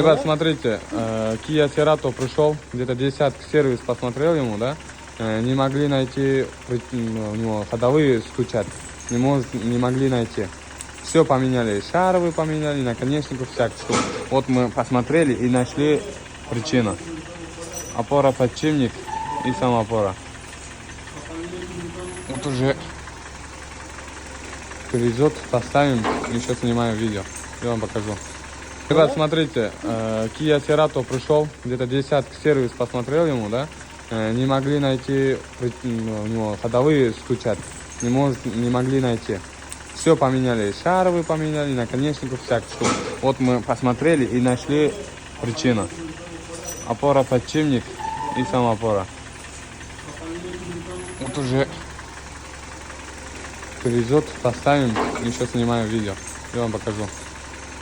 Ребят, смотрите, Kia Cerato пришел, где-то десятки сервис посмотрел ему, да, не могли найти, у него ходовые стучат, не могли найти. Все поменяли, шаровые поменяли, наконечников всяких штук. Вот мы посмотрели и нашли причину. Опора, подшипник и сама опора. Вот уже привезет, поставим, еще снимаем видео, я вам покажу. Ребят, смотрите, Kia Cerato пришел, где-то десятки сервис посмотрел ему, да, не могли найти, у него ходовые стучат, не могли найти. Все поменяли, шаровые поменяли, наконечников всяких штук. Вот мы посмотрели и нашли причину. Опора, подшипник и сама опора. Вот уже привезет, поставим, еще снимаем видео, я вам покажу.